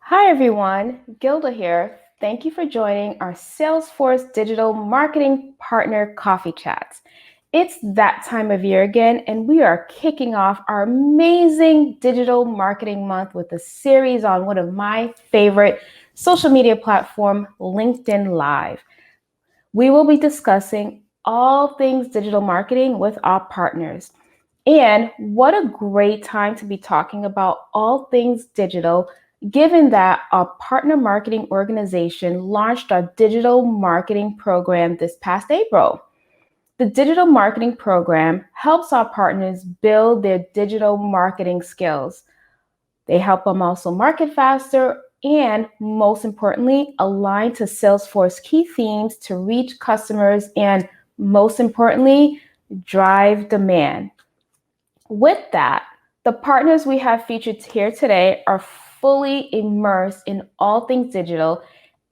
Hi everyone, Gilda here. Thank you for joining our Salesforce Digital Marketing Partner Coffee Chats. It's that time of year again, and we are kicking off our amazing digital marketing month with a series on one of my favorite social media platform, LinkedIn Live. We will be discussing all things digital marketing with our partners. And what a great time to be talking about all things digital, given that our partner marketing organization launched our digital marketing program this past April. The digital marketing program helps our partners build their digital marketing skills. They help them also market faster and, most importantly, align to Salesforce key themes to reach customers and, most importantly, drive demand. With that, the partners we have featured here today are fully immersed in all things digital,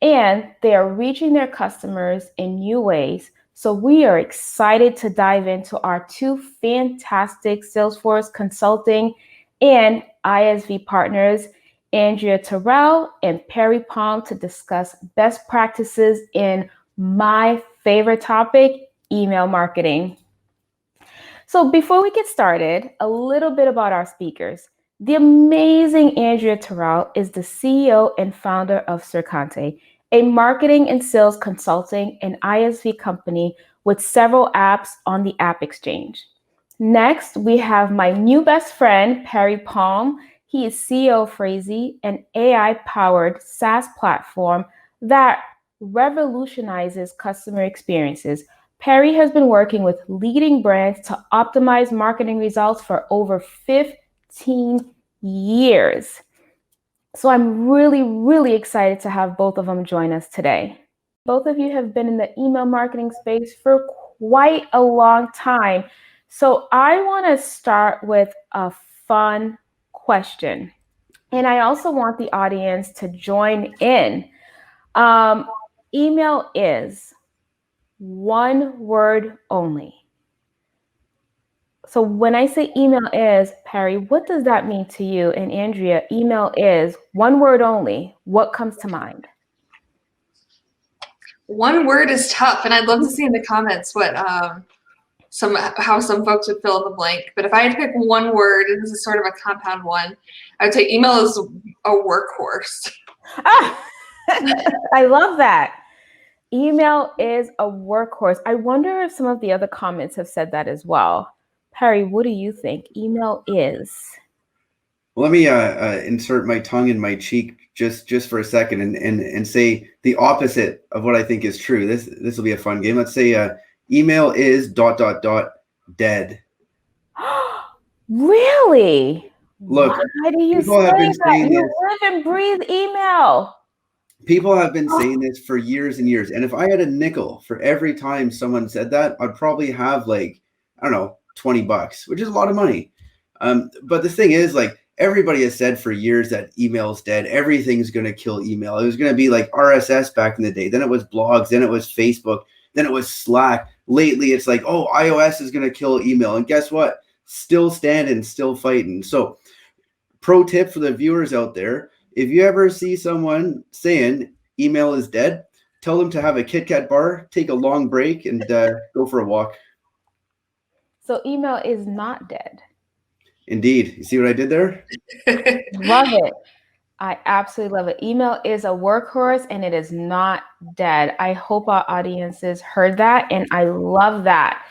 and they are reaching their customers in new ways. So we are excited to dive into our two fantastic Salesforce consulting and ISV partners, Andrea Terrell and Perry Palm, to discuss best practices in my favorite topic, email marketing. So before we get started, a little bit about our speakers. The amazing Andrea Terrell is the CEO and founder of Circante, a marketing and sales consulting and ISV company with several apps on the App Exchange. Next, we have my new best friend, Perry Palm. He is CEO of Phrasee, an AI-powered SaaS platform that revolutionizes customer experiences. Perry has been working with leading brands to optimize marketing results for over 15 years. So I'm really excited to have both of them join us today. Both of you have been in the email marketing space for quite a long time. So I want to start with a fun question. And I also want the audience to join in. Email is one word only. So when I say email is, Perry, what does that mean to you? And Andrea, email is one word only. What comes to mind? One word is tough, and I'd love to see in the comments what how some folks would fill in the blank. But if I had to pick one word, and this is sort of a compound one, I would say email is a workhorse. I love that. Email is a workhorse. I wonder if some of the other comments have said that as well. Perry, what do you think email is? Let me insert my tongue in my cheek just for a second and say the opposite of what I think is true. This will be a fun game. Let's say email is ... dead. Really? Look, why do you say that? You live and breathe email. People have been saying this for years and years. And if I had a nickel for every time someone said that, I'd probably have like, I don't know, $20, which is a lot of money. But the thing is, like, everybody has said for years that email's dead. Everything's going to kill email. It was going to be like RSS back in the day. Then it was blogs. Then it was Facebook. Then it was Slack. Lately, it's like, oh, iOS is going to kill email. And guess what? Still standing, still fighting. So pro tip for the viewers out there, if you ever see someone saying email is dead, tell them to have a Kit Kat bar, take a long break, and go for a walk. So email is not dead. Indeed. You see what I did there? Love it. I absolutely love it. Email is a workhorse and it is not dead. I hope our audiences heard that, and I love that.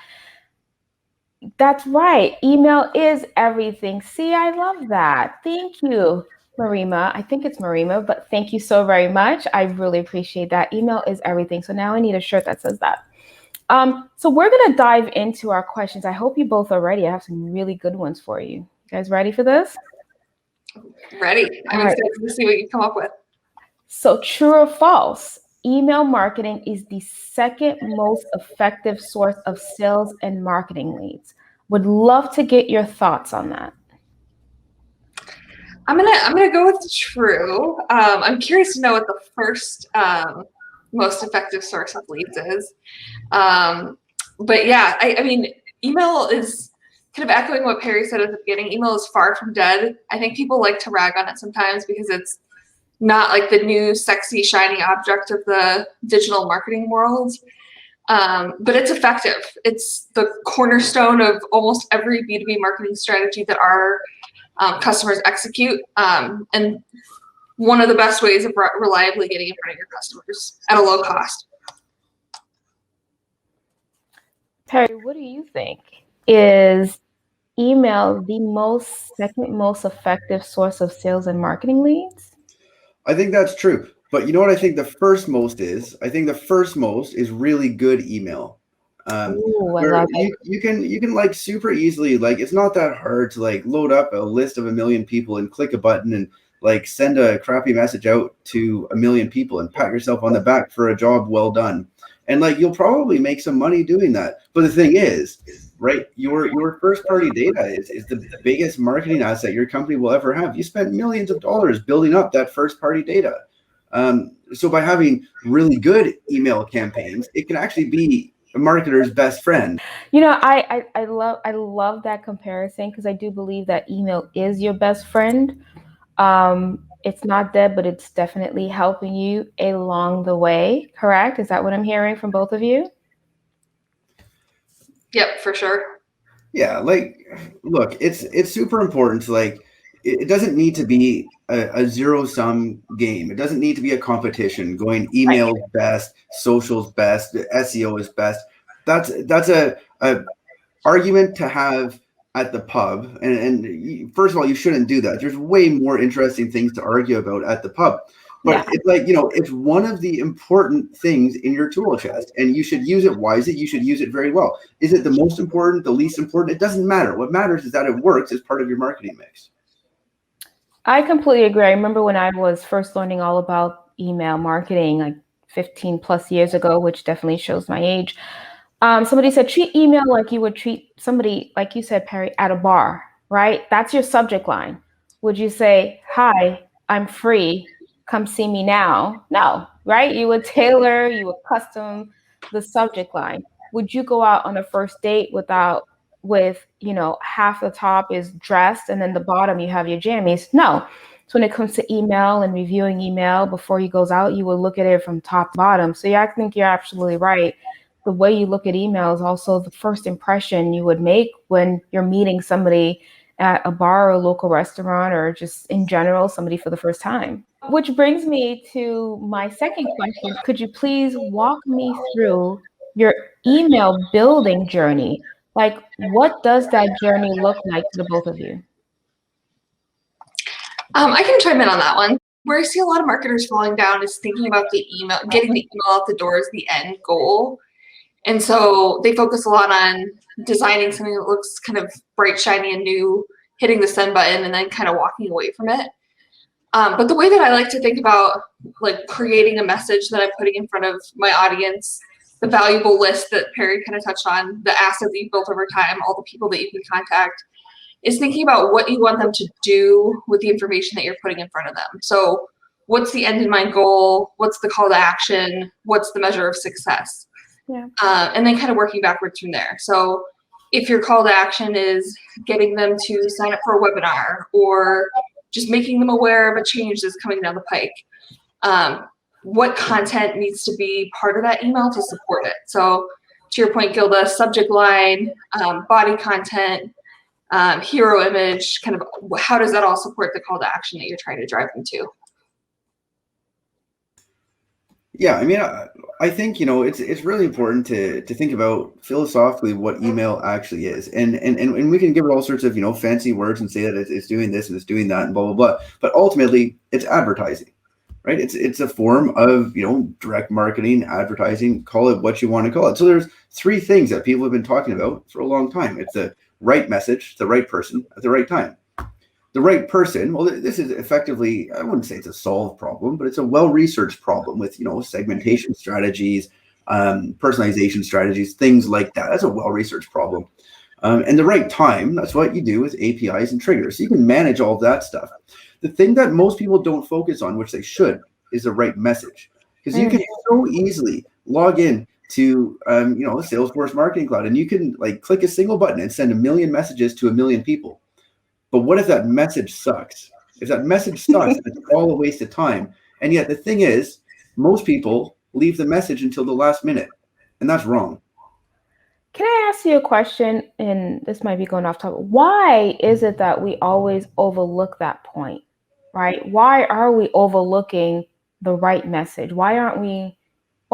That's right. Email is everything. See, I love that. Thank you, Marima. I think it's Marima, but thank you so very much. I really appreciate that. Email is everything. So now I need a shirt that says that. So we're going to dive into our questions. I hope you both are ready. I have some really good ones for you. You guys ready for this? Ready. I'm excited to see what you come up with. So true or false? Email marketing is the second most effective source of sales and marketing leads. Would love to get your thoughts on that. I'm gonna go with true. I'm curious to know what the first most effective source of leads is. But yeah, I mean, email is kind of echoing what Perry said at the beginning. Email is far from dead. I think people like to rag on it sometimes because it's not like the new sexy shiny object of the digital marketing world. But it's effective. It's the cornerstone of almost every B2B marketing strategy that our customers execute, and one of the best ways of reliably getting in front of your customers at a low cost. Perry, what do you think? Is email the second most effective source of sales and marketing leads? I think that's true. But you know what I think the first most is? I think the first most is really good email. Ooh, I Where love it. you can like super easily, like it's not that hard to like load up a list of 1 million people and click a button and like send a crappy message out to 1 million people and pat yourself on the back for a job well done. And like you'll probably make some money doing that. But the thing is, right, your first party data is the biggest marketing asset your company will ever have. You spent millions of dollars building up that first party data. So by having really good email campaigns, it can actually be a marketer's best friend. You know, I love that comparison because I do believe that email is your best friend. It's not dead, but it's definitely helping you along the way. Correct? Is that what I'm hearing from both of you? Yep, for sure. Yeah, like look, it's super important to like it doesn't need to be a zero sum game. It doesn't need to be a competition going Right. email's best, social's best, SEO is best. That's a argument to have at the pub. First of all, you shouldn't do that. There's way more interesting things to argue about at the pub. But Yeah. it's like, it's one of the important things in your tool chest, and you should use it wisely. You should use it very well. Is it the most important, the least important? It doesn't matter. What matters is that it works as part of your marketing mix. I completely agree. I remember when I was first learning all about email marketing, like 15 plus years ago, which definitely shows my age. Somebody said, treat email like you would treat somebody, like you said, Perry, at a bar, right? That's your subject line. Would you say, hi, I'm free, come see me now? No, right? You would tailor, you would custom the subject line. Would you go out on a first date with, half the top is dressed and then the bottom you have your jammies? No. So when it comes to email and reviewing email before he goes out, you will look at it from top to bottom. So yeah, I think you're absolutely right. The way you look at email is also the first impression you would make when you're meeting somebody at a bar or a local restaurant or just in general, somebody for the first time. Which brings me to my second question. Could you please walk me through your email building journey? Like, what does that journey look like to the both of you? I can chime in on that one. Where I see a lot of marketers falling down is thinking about the email, getting the email out the door is the end goal. And so they focus a lot on designing something that looks kind of bright, shiny, and new, hitting the send button, and then kind of walking away from it. But the way that I like to think about like creating a message that I'm putting in front of my audience, the valuable list that Perry kind of touched on, the asset that you've built over time, all the people that you can contact, is thinking about what you want them to do with the information that you're putting in front of them. So what's the end in mind goal? What's the call to action? What's the measure of success? Yeah. And then kind of working backwards from there. So if your call to action is getting them to sign up for a webinar or just making them aware of a change that's coming down the pike, what content needs to be part of that email to support it? So to your point, Gilda, subject line, body content, hero image, kind of how does that all support the call to action that you're trying to drive them to? Yeah, I mean, I think it's really important to think about philosophically what email actually is, and we can give it all sorts of fancy words and say that it's doing this and it's doing that and blah blah blah. But ultimately, it's advertising, right? It's a form of direct marketing, advertising. Call it what you want to call it. So there's three things that people have been talking about for a long time. It's the right message, the right person at the right time. The right person, well, this is effectively, I wouldn't say it's a solved problem, but it's a well-researched problem with, segmentation strategies, personalization strategies, things like that. That's a well-researched problem. And the right time, that's what you do with APIs and triggers. So you can manage all of that stuff. The thing that most people don't focus on, which they should, is the right message. Because you can so easily log in to Salesforce Marketing Cloud, and you can click a single button and send 1 million messages to 1 million people. But what if that message sucks? If that message sucks, it's all a waste of time. And yet the thing is, most people leave the message until the last minute, and that's wrong. Can I ask you a question? And this might be going off topic. Why is it that we always overlook that point, right? Why are we overlooking the right message? Why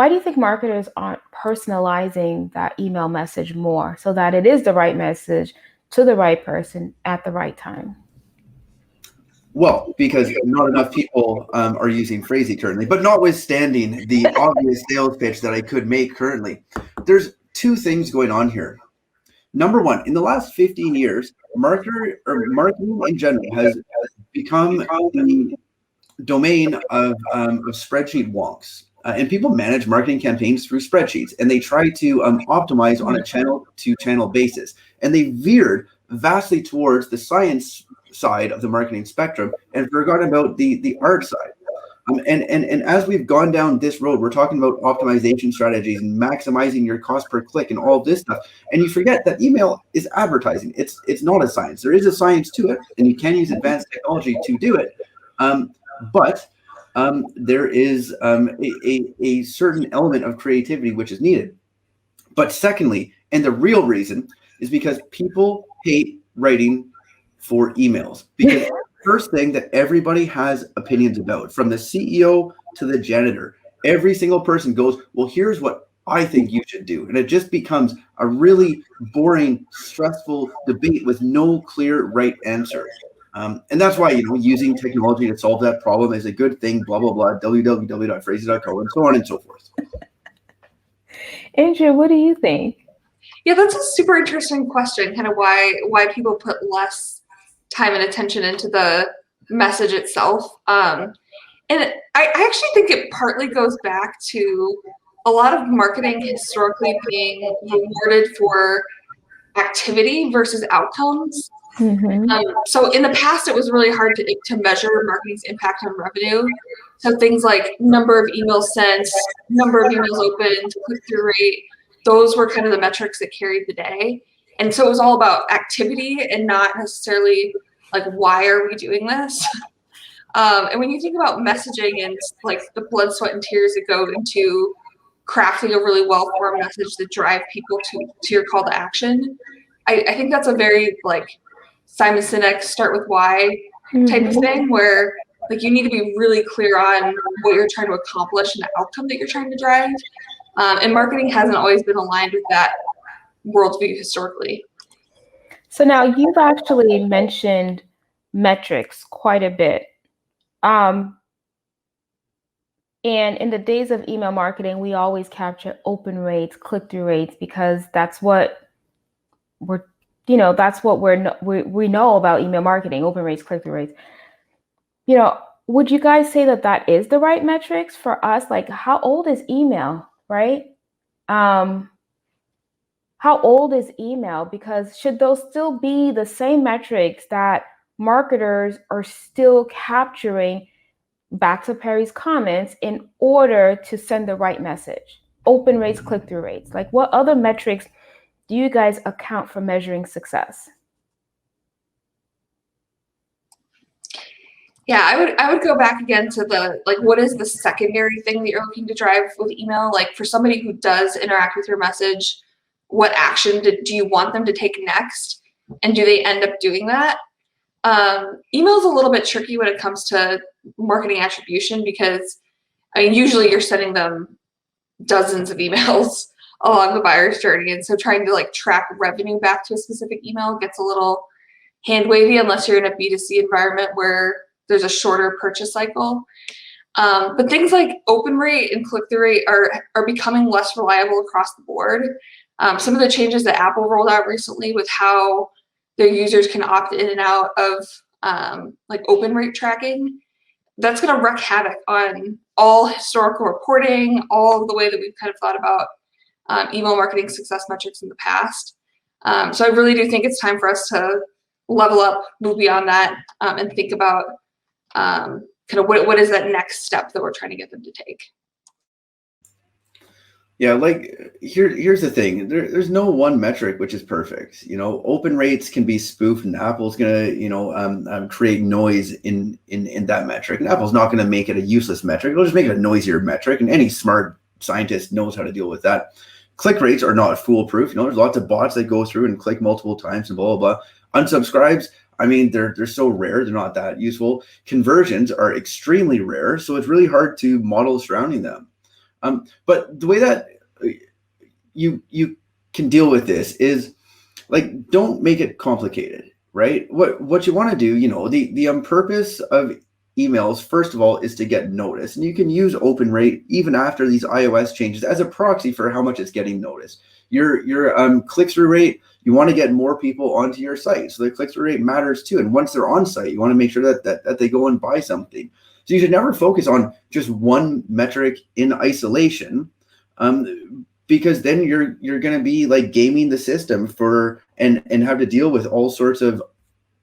do you think marketers aren't personalizing that email message more so that it is the right message to the right person at the right time? Well, because not enough people are using phrasing currently, but notwithstanding the obvious sales pitch that I could make currently, there's two things going on here. Number one, in the last 15 years, marketing in general has become the domain of spreadsheet wonks. And people manage marketing campaigns through spreadsheets, and they try to optimize on a channel-to-channel basis. And they veered vastly towards the science side of the marketing spectrum and forgotten about the art side. And as we've gone down this road, we're talking about optimization strategies and maximizing your cost per click and all this stuff. And you forget that email is advertising. It's not a science. There is a science to it, and you can use advanced technology to do it. But there is a certain element of creativity which is needed. But secondly, and the real reason is because people hate writing for emails. Because first thing that everybody has opinions about, from the CEO to the janitor, every single person goes, well, here's what I think you should do. And it just becomes a really boring, stressful debate with no clear right answer. And that's why, using technology to solve that problem is a good thing, blah, blah, blah, www.phrasey.co, and so on and so forth. Andrea, what do you think? Yeah, that's a super interesting question, kind of why people put less time and attention into the message itself. And I actually think it partly goes back to a lot of marketing historically being rewarded for activity versus outcomes. Mm-hmm. So in the past, it was really hard to measure marketing's impact on revenue. So things like number of emails sent, number of emails opened, click-through rate, those were kind of the metrics that carried the day. And so it was all about activity and not necessarily like, why are we doing this? And when you think about messaging and like the blood, sweat, and tears that go into crafting a really well-formed message that drive people to your call to action, I think that's a very like Simon Sinek start with why type of thing, where like you need to be really clear on what you're trying to accomplish and the outcome that you're trying to drive. And marketing hasn't always been aligned with that worldview historically. So now you've actually mentioned metrics quite a bit. And in the days of email marketing, we always capture open rates, click-through rates, because that's what we know about email marketing: open rates, click-through rates. Would you guys say that is the right metrics for us? Like, how old is email, right? How old is email? Because should those still be the same metrics that marketers are still capturing, back to Perry's comments, in order to send the right message? Open rates, click-through rates. Like, what other metrics do you guys account for measuring success? Yeah, I would go back again to the, like, what is the secondary thing that you're looking to drive with email? Like, for somebody who does interact with your message, what action do you want them to take next? And do they end up doing that? Email is a little bit tricky when it comes to marketing attribution, because usually you're sending them dozens of emails along the buyer's journey. And so trying to like track revenue back to a specific email gets a little hand wavy unless you're in a B2C environment where there's a shorter purchase cycle. But things like open rate and click-through rate are becoming less reliable across the board. Some of the changes that Apple rolled out recently with how their users can opt in and out of like open rate tracking, that's going to wreak havoc on all historical reporting, all of the way that we've kind of thought about email marketing success metrics in the past. So I really do think it's time for us to level up, move beyond that, and think about kind of what is that next step that we're trying to get them to take. Yeah, like here's the thing. There's no one metric which is perfect. Open rates can be spoofed, and Apple's gonna, create noise in that metric. And Apple's not gonna make it a useless metric. It'll just make it a noisier metric, and any smart scientist knows how to deal with that. Click rates are not foolproof. There's lots of bots that go through and click multiple times and blah blah blah. Unsubscribes, I mean, they're so rare, they're not that useful. Conversions are extremely rare, so it's really hard to model surrounding them. But the way that you can deal with this is, like, don't make it complicated, right? What you want to do, the purpose of emails, first of all, is to get noticed, and you can use open rate even after these iOS changes as a proxy for how much it's getting noticed. Your click-through rate, you want to get more people onto your site, so the click-through rate matters too. And once they're on site, you want to make sure that they go and buy something. So you should never focus on just one metric in isolation, because then you're going to be like gaming the system and have to deal with all sorts of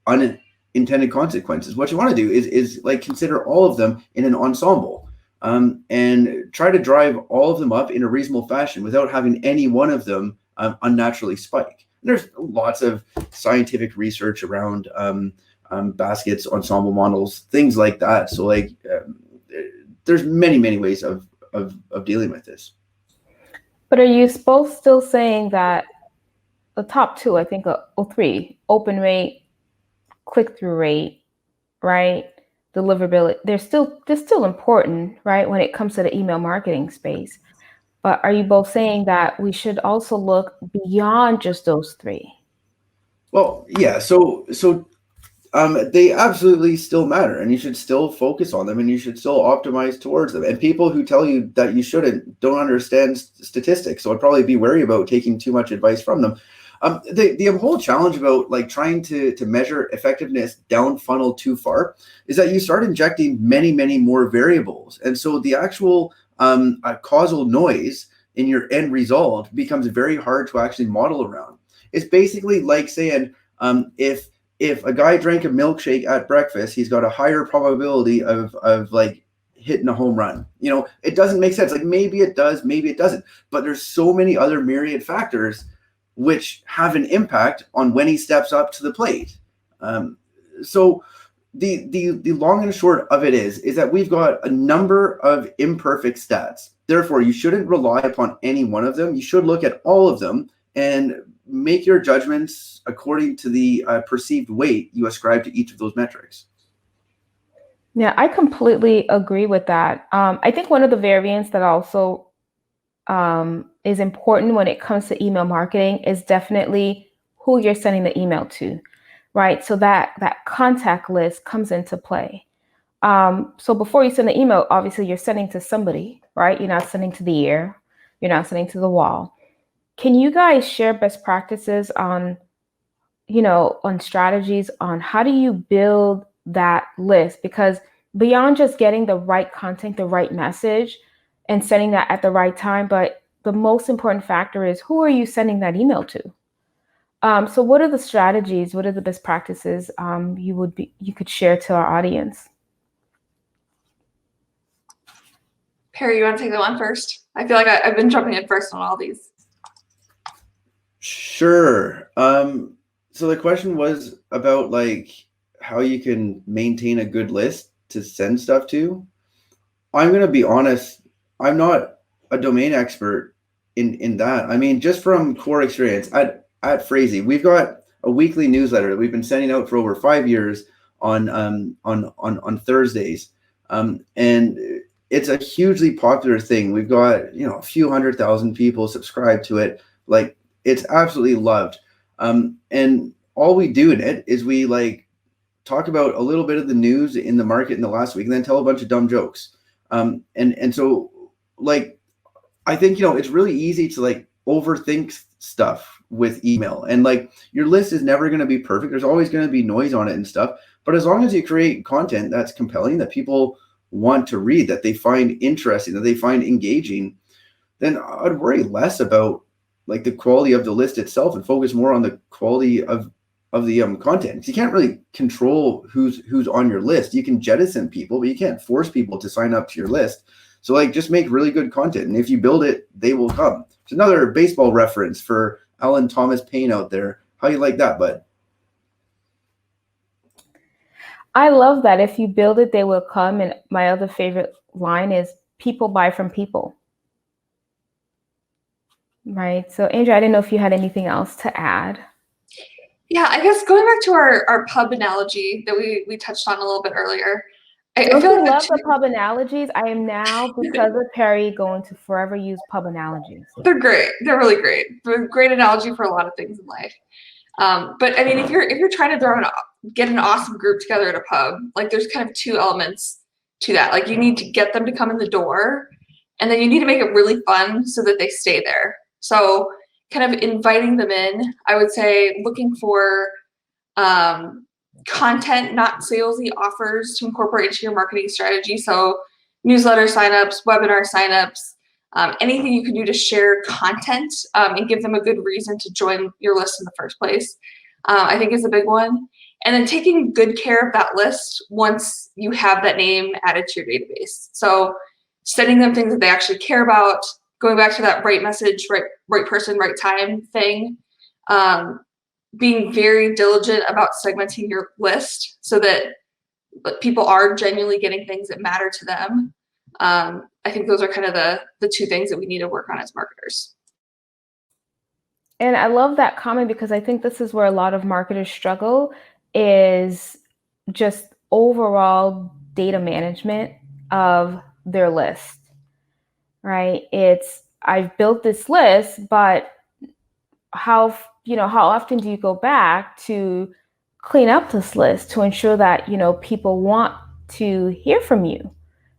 unintended consequences. What you want to do is like consider all of them in an ensemble, and try to drive all of them up in a reasonable fashion without having any one of them unnaturally spike. There's lots of scientific research around baskets, ensemble models, things like that. So there's many ways of dealing with this. But are you both still saying that the top two, I think, or three, open rate, click-through rate, right, deliverability, they're still important, right, when it comes to the email marketing space? But are you both saying that we should also look beyond just those three? Well, yeah. So they absolutely still matter, and you should still focus on them, and you should still optimize towards them. And people who tell you that you shouldn't don't understand statistics, so I'd probably be wary about taking too much advice from them. The whole challenge about like trying to measure effectiveness down funnel too far is that you start injecting many more variables, and so the actual causal noise in your end result becomes very hard to actually model around. It's basically like saying if a guy drank a milkshake at breakfast, he's got a higher probability of like hitting a home run. It doesn't make sense. Like, maybe it does, maybe it doesn't. But there's so many other myriad factors which have an impact on when he steps up to the plate. So the long and short of it is that we've got a number of imperfect stats. Therefore, you shouldn't rely upon any one of them. You should look at all of them and make your judgments according to the perceived weight you ascribe to each of those metrics. Yeah, I completely agree with that. I think one of the variants that also is important when it comes to email marketing is definitely who you're sending the email to, right? So that contact list comes into play. So before you send the email, obviously you're sending to somebody, right? You're not sending to the air. You're not sending to the wall. Can you guys share best practices on strategies on how do you build that list? Because beyond just getting the right content, the right message, and sending that at the right time, but the most important factor is, who are you sending that email to? So what are the strategies? What are the best practices you could share to our audience? Perry, you want to take that one first? I feel like I've been jumping in first on all these. Sure. So the question was about like how you can maintain a good list to send stuff to. I'm going to be honest, I'm not a domain expert in that. I mean, just from core experience at Phrasey, we've got a weekly newsletter that we've been sending out for over 5 years on Thursdays. And it's a hugely popular thing. We've got, a few 100,000 people subscribe to it. Like, it's absolutely loved. And all we do in it is we like talk about a little bit of the news in the market in the last week and then tell a bunch of dumb jokes. And so like, I think, it's really easy to like overthink stuff with email, and like your list is never going to be perfect. There's always going to be noise on it and stuff. But as long as you create content that's compelling, that people want to read, that they find interesting, that they find engaging, then I'd worry less about like the quality of the list itself and focus more on the quality of the content. You can't really control who's on your list. You can jettison people, but you can't force people to sign up to your list. So like, just make really good content, and if you build it, they will come. It's another baseball reference for Alan Thomas Payne out there. How you like that, bud? I love that. If you build it, they will come. And my other favorite line is people buy from people. Right. So, Andrea, I didn't know if you had anything else to add. Yeah, I guess going back to our pub analogy that we touched on a little bit earlier, I feel like love the pub analogies. I am now, because of Perry, going to forever use pub analogies. They're great. They're really great. They're a great analogy for a lot of things in life. But I mean, if you're trying to get an awesome group together at a pub, like there's kind of two elements to that. Like you need to get them to come in the door, and then you need to make it really fun so that they stay there. So kind of inviting them in, I would say looking for content, not salesy offers to incorporate into your marketing strategy. So newsletter signups, webinar signups, anything you can do to share content and give them a good reason to join your list in the first place, I think is a big one. And then taking good care of that list once you have that name added to your database. So sending them things that they actually care about, going back to that right message, right person, right time thing. Being very diligent about segmenting your list so that people are genuinely getting things that matter to them. I think those are kind of the two things that we need to work on as marketers. And I love that comment, because I think this is where a lot of marketers struggle, is just overall data management of their list, right? It's, I've built this list, but how often do you go back to clean up this list to ensure that, people want to hear from you,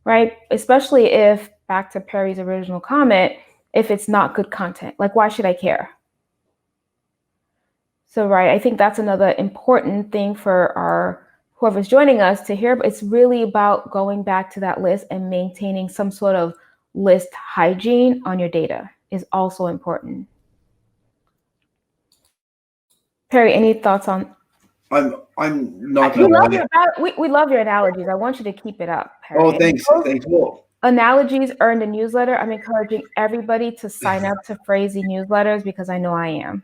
right? Especially if, back to Perry's original comment, if it's not good content, like, why should I care? So, right, I think that's another important thing for whoever's joining us to hear. But it's really about going back to that list and maintaining some sort of list hygiene on your data is also important. Perry, any thoughts on? I'm not gonna lie. We love your analogies. I want you to keep it up, Perry. Oh, thanks. Well, analogies earned a newsletter. I'm encouraging everybody to sign up to Phrasey newsletters, because I know I am.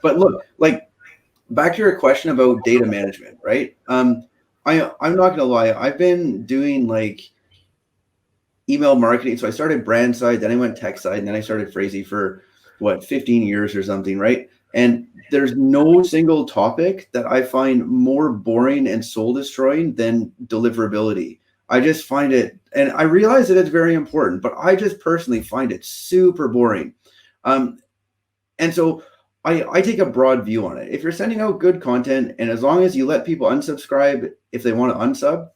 But look, like, back to your question about data management, right? I'm not gonna lie. I've been doing like email marketing. So I started brand side, then I went tech side, and then I started Phrasey for 15 years or something, right? And there's no single topic that I find more boring and soul destroying than deliverability. I just find it, and I realize that it's very important, but I just personally find it super boring. And so I take a broad view on it. If you're sending out good content, and as long as you let people unsubscribe if they want to unsub,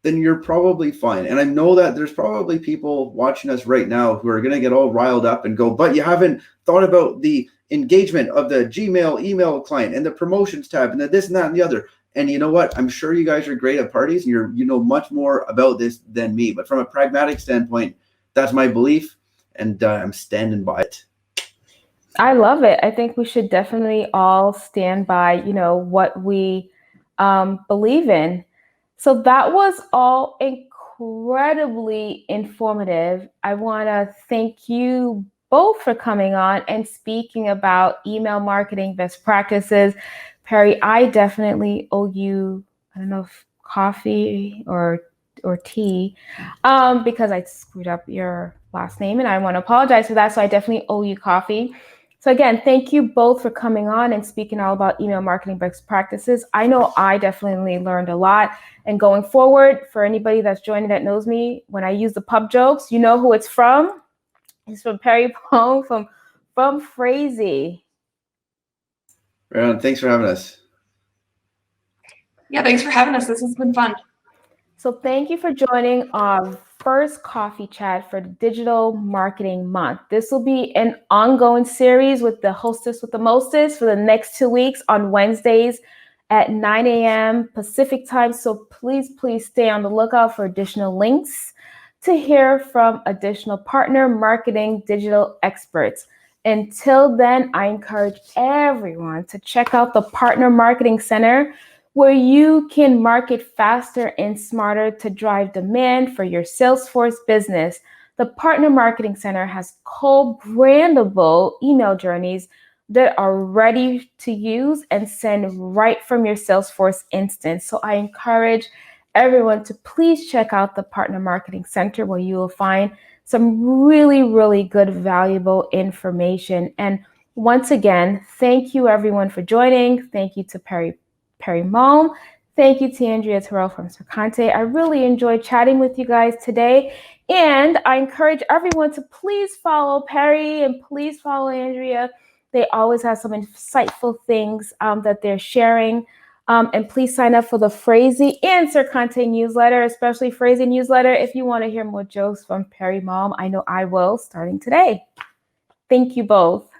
then you're probably fine. And I know that there's probably people watching us right now who are going to get all riled up and go, but you haven't thought about the engagement of the Gmail email client and the promotions tab and the this and that and the other. And you know what? I'm sure you guys are great at parties, and you know much more about this than me. But from a pragmatic standpoint, that's my belief, and I'm standing by it. I love it. I think we should definitely all stand by, what we believe in. So that was all incredibly informative. I want to thank you both for coming on and speaking about email marketing best practices. Perry, I definitely owe you, I don't know if coffee or tea, because I screwed up your last name, and I want to apologize for that. So I definitely owe you coffee. So again, thank you both for coming on and speaking all about email marketing best practices. I know I definitely learned a lot. And going forward, for anybody that's joining that knows me, when I use the pub jokes, you know who it's from. It's from Perry Pong from Phrasey. Thanks for having us. Yeah, thanks for having us. This has been fun. So thank you for joining our first coffee chat for Digital Marketing Month. This will be an ongoing series with the hostess with the mostest for the next 2 weeks on Wednesdays at 9 a.m. Pacific time. So please stay on the lookout for additional links to hear from additional partner marketing digital experts. Until then, I encourage everyone to check out the Partner Marketing Center, where you can market faster and smarter to drive demand for your Salesforce business. The Partner Marketing Center has co-brandable email journeys that are ready to use and send right from your Salesforce instance. So I encourage everyone to please check out the Partner Marketing Center, where you will find some really, really good, valuable information. And once again, thank you everyone for joining. Thank you to Perry Malm. Thank you to Andrea Terrell from Sercante. I really enjoyed chatting with you guys today. And I encourage everyone to please follow Perry and please follow Andrea. They always have some insightful things that they're sharing. And please sign up for the Phrasey and Sercante newsletter, especially Phrasey newsletter, if you want to hear more jokes from Perry Malm. I know I will, starting today. Thank you both.